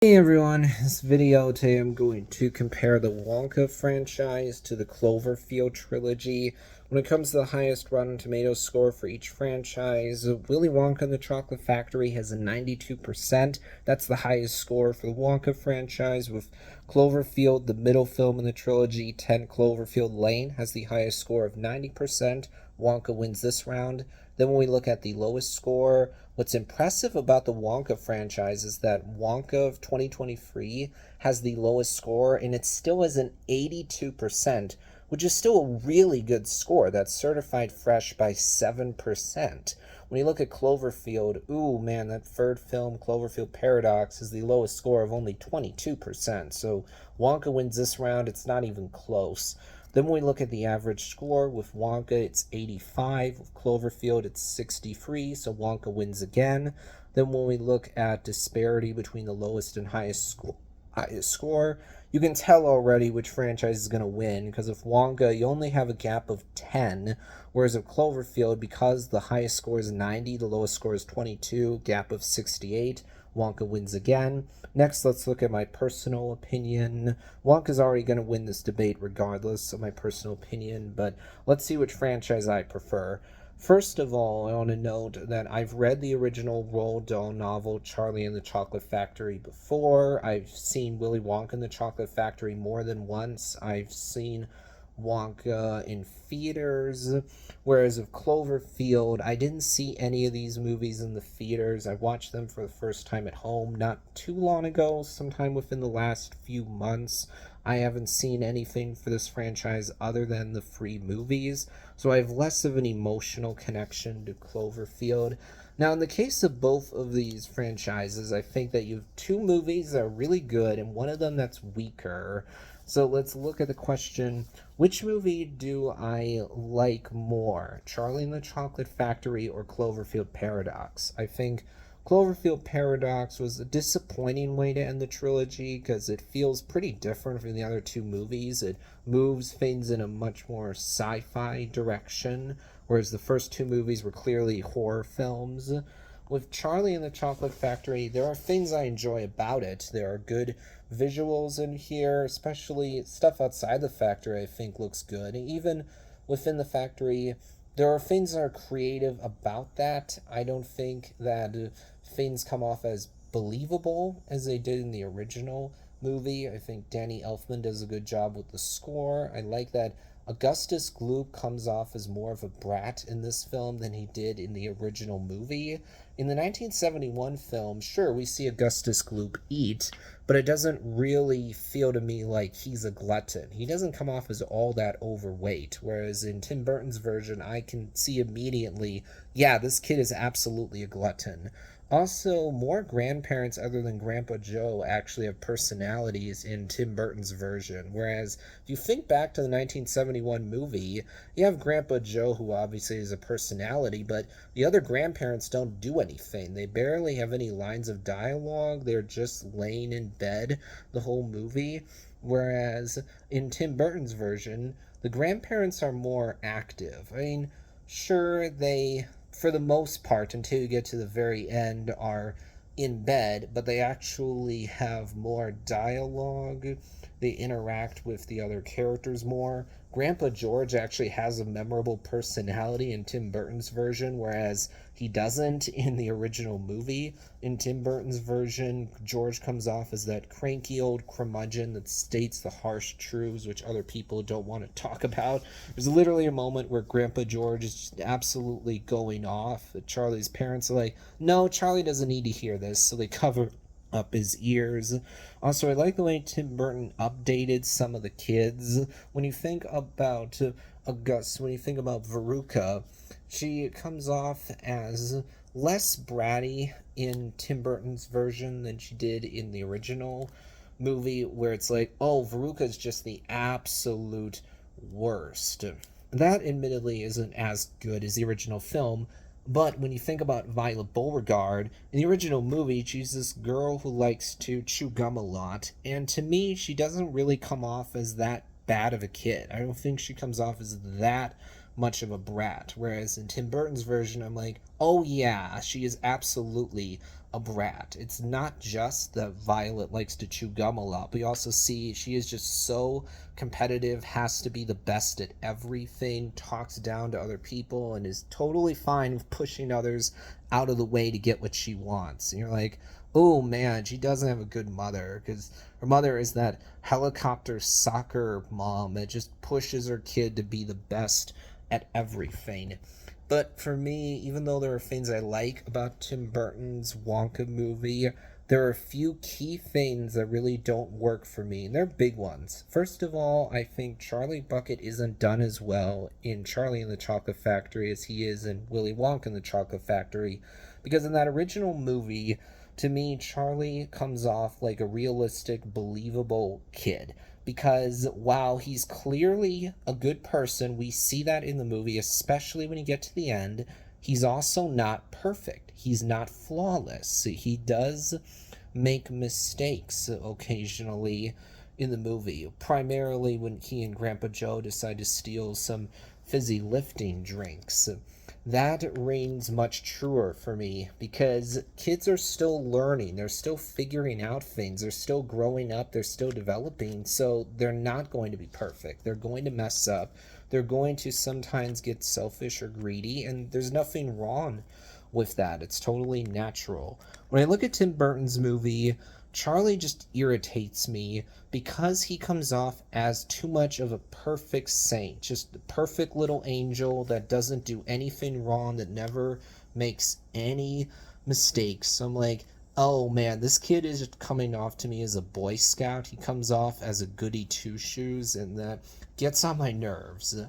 Hey everyone, this video today I'm going to compare the Wonka franchise to the Cloverfield trilogy. When it comes to the highest Rotten Tomatoes score for each franchise, Willy Wonka and the Chocolate Factory has a 92%. That's the highest score for the Wonka franchise, with Cloverfield, the middle film in the trilogy, 10 Cloverfield Lane, has the highest score of 90%. Wonka wins this round. Then when we look at the lowest score, what's impressive about the Wonka franchise is that Wonka of 2023 has the lowest score, and it still has an 82%, which is still a really good score. That's certified fresh by 7%. When you look at Cloverfield, ooh man, that third film, Cloverfield Paradox, is the lowest score of only 22%. So Wonka wins this round. It's not even close. Then when we look at the average score, with Wonka, it's 85. With Cloverfield, it's 63, so Wonka wins again. Then when we look at disparity between the lowest and highest score, you can tell already which franchise is going to win, because with Wonka, you only have a gap of 10, whereas with Cloverfield, because the highest score is 90, the lowest score is 22, gap of 68. Wonka wins again. Next, let's look at my personal opinion. Wonka's already going to win this debate regardless of my personal opinion, but let's see which franchise I prefer. First of all, I want to note that I've read the original Roald Dahl novel Charlie and the Chocolate Factory before. I've seen Willy Wonka and the Chocolate Factory more than once. I've seen Wonka in theaters, whereas of Cloverfield, I didn't see any of these movies in the theaters. I watched them for the first time at home not too long ago, sometime within the last few months. I haven't seen anything for this franchise other than the free movies, so I have less of an emotional connection to Cloverfield. Now, in the case of both of these franchises, I think that you have two movies that are really good and one of them that's weaker. So let's look at the question, which movie do I like more, Charlie and the Chocolate Factory or Cloverfield Paradox? I think Cloverfield Paradox was a disappointing way to end the trilogy because it feels pretty different from the other two movies. It moves things in a much more sci fi direction, whereas the first two movies were clearly horror films. With Charlie and the Chocolate Factory, there are things I enjoy about it. There are good visuals in here, especially stuff outside the factory I think looks good. And even within the factory, there are things that are creative about that. I don't think that things come off as believable as they did in the original movie. I think Danny Elfman does a good job with the score. I like that Augustus Gloop comes off as more of a brat in this film than he did in the original movie. In the 1971 film, sure, we see Augustus Gloop eat, but it doesn't really feel to me like he's a glutton. He doesn't come off as all that overweight, whereas in Tim Burton's version, I can see immediately, yeah, this kid is absolutely a glutton. Also, more grandparents other than Grandpa Joe actually have personalities in Tim Burton's version. Whereas, if you think back to the 1971 movie, you have Grandpa Joe, who obviously is a personality, but the other grandparents don't do anything. They barely have any lines of dialogue. They're just laying in bed the whole movie. Whereas, in Tim Burton's version, the grandparents are more active. I mean, sure, they for the most part, until you get to the very end, are in bed, but they actually have more dialogue. They interact with the other characters more. Grandpa George actually has a memorable personality in Tim Burton's version, whereas he doesn't in the original movie. In Tim Burton's version, George comes off as that cranky old curmudgeon that states the harsh truths which other people don't want to talk about. There's literally a moment where Grandpa George is just absolutely going off. Charlie's parents are like, no, Charlie doesn't need to hear this, so they cover up his ears. Also, I like the way Tim Burton updated some of the kids. When you think about when you think about Veruca, she comes off as less bratty in Tim Burton's version than she did in the original movie, where it's like, oh, Veruca is just the absolute worst. That admittedly isn't as good as the original film, but when you think about Violet Beauregard, in the original movie, she's this girl who likes to chew gum a lot, and to me, she doesn't really come off as that bad of a kid. I don't think she comes off as that much of a brat. Whereas in Tim Burton's version, I'm like, oh yeah, she is absolutely a brat. It's not just that Violet likes to chew gum a lot, but you also see she is just so competitive, has to be the best at everything, talks down to other people, and is totally fine with pushing others out of the way to get what she wants. And you're like, oh man, she doesn't have a good mother, because her mother is that helicopter soccer mom that just pushes her kid to be the best at everything. But for me, even though there are things I like about Tim Burton's Wonka movie, there are a few key things that really don't work for me, and they're big ones. First of all, I think Charlie Bucket isn't done as well in Charlie and the Chocolate Factory as he is in Willy Wonka and the Chocolate Factory, because in that original movie, to me, Charlie comes off like a realistic, believable kid. Because while he's clearly a good person, we see that in the movie, especially when you get to the end, he's also not perfect. He's not flawless. He does make mistakes occasionally in the movie, primarily when he and Grandpa Joe decide to steal some fizzy lifting drinks. That reigns much truer for me because kids are still learning, they're still figuring out things, they're still growing up, they're still developing, so they're not going to be perfect. They're going to mess up, they're going to sometimes get selfish or greedy, and there's nothing wrong with that. It's totally natural. When I look at Tim Burton's movie, Charlie just irritates me because he comes off as too much of a perfect saint, just a perfect little angel that doesn't do anything wrong, that never makes any mistakes. So I'm like, oh man, this kid is just coming off to me as a Boy Scout. He comes off as a goody two shoes, and that gets on my nerves.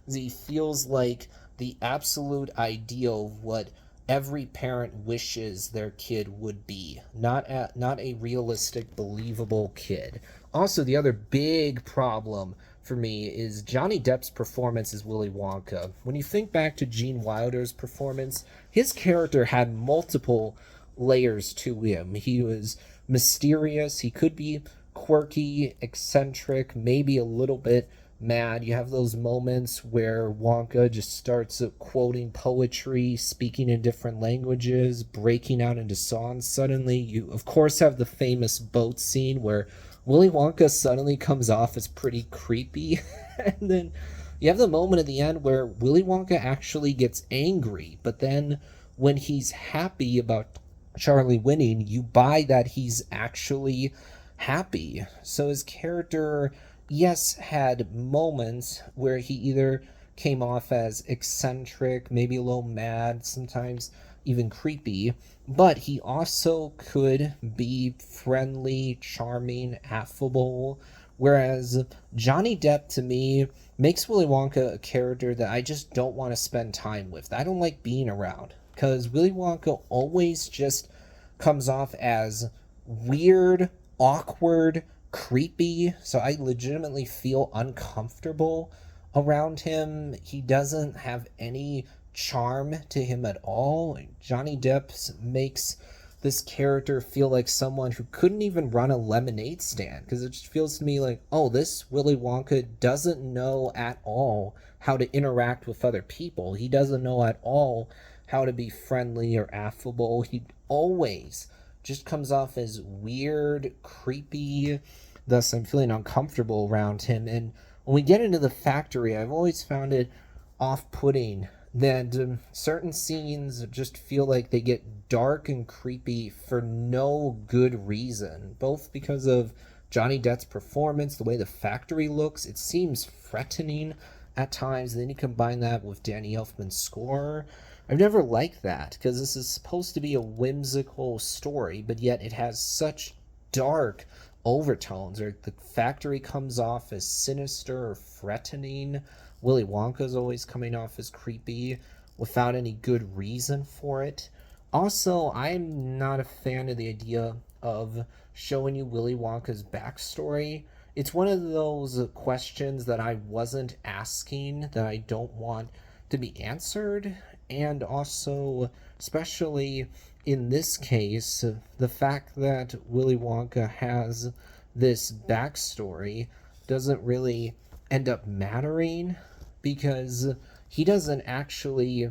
He feels like the absolute ideal of what every parent wishes their kid would be, not a realistic, believable kid. Also, the other big problem for me is Johnny Depp's performance as Willy Wonka. When you think back to Gene Wilder's performance, his character had multiple layers to him. He was mysterious, he could be quirky, eccentric, maybe a little bit mad. You have those moments where Wonka just starts quoting poetry, speaking in different languages, breaking out into songs suddenly. You, of course, have the famous boat scene where Willy Wonka suddenly comes off as pretty creepy. And then you have the moment at the end where Willy Wonka actually gets angry, but then when he's happy about Charlie winning, you buy that he's actually happy. So his character, yes, had moments where he either came off as eccentric, maybe a little mad, sometimes even creepy, but he also could be friendly, charming, affable. Whereas Johnny Depp, to me, makes Willy Wonka a character that I just don't want to spend time with. I don't like being around because Willy Wonka always just comes off as weird, awkward, creepy, so I legitimately feel uncomfortable around him. He doesn't have any charm to him at all. Johnny Depp makes this character feel like someone who couldn't even run a lemonade stand, because it just feels to me like, oh, this Willy Wonka doesn't know at all how to interact with other people. He doesn't know at all how to be friendly or affable. He always just comes off as weird, creepy. Thus, I'm feeling uncomfortable around him. And when we get into the factory, I've always found it off putting that certain scenes just feel like they get dark and creepy for no good reason. Both because of Johnny Depp's performance, the way the factory looks, it seems threatening at times. And then you combine that with Danny Elfman's score. I've never liked that because this is supposed to be a whimsical story, but yet it has such dark overtones, or the factory comes off as sinister or threatening. Willy Wonka's always coming off as creepy without any good reason for it. Also, I'm not a fan of the idea of showing you Willy Wonka's backstory. It's one of those questions that I wasn't asking, that I don't want to be answered. And also, especially in this case, the fact that Willy Wonka has this backstory doesn't really end up mattering, because he doesn't actually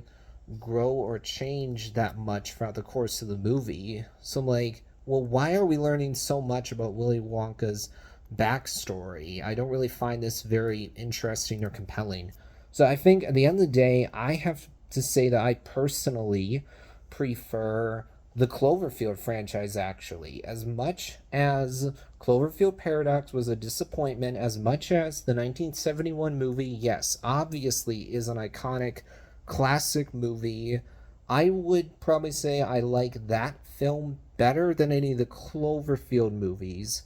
grow or change that much throughout the course of the movie. So I'm like, well, why are we learning so much about Willy Wonka's backstory? I don't really find this very interesting or compelling. So I think at the end of the day, I have to say that I personally prefer the Cloverfield franchise, actually. As much as Cloverfield Paradox was a disappointment, as much as the 1971 movie, yes, obviously is an iconic classic movie, I would probably say I like that film better than any of the Cloverfield movies.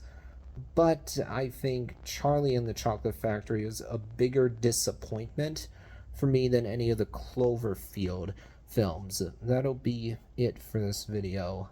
But I think Charlie and the Chocolate Factory is a bigger disappointment for me than any of the Cloverfield films. That'll be it for this video.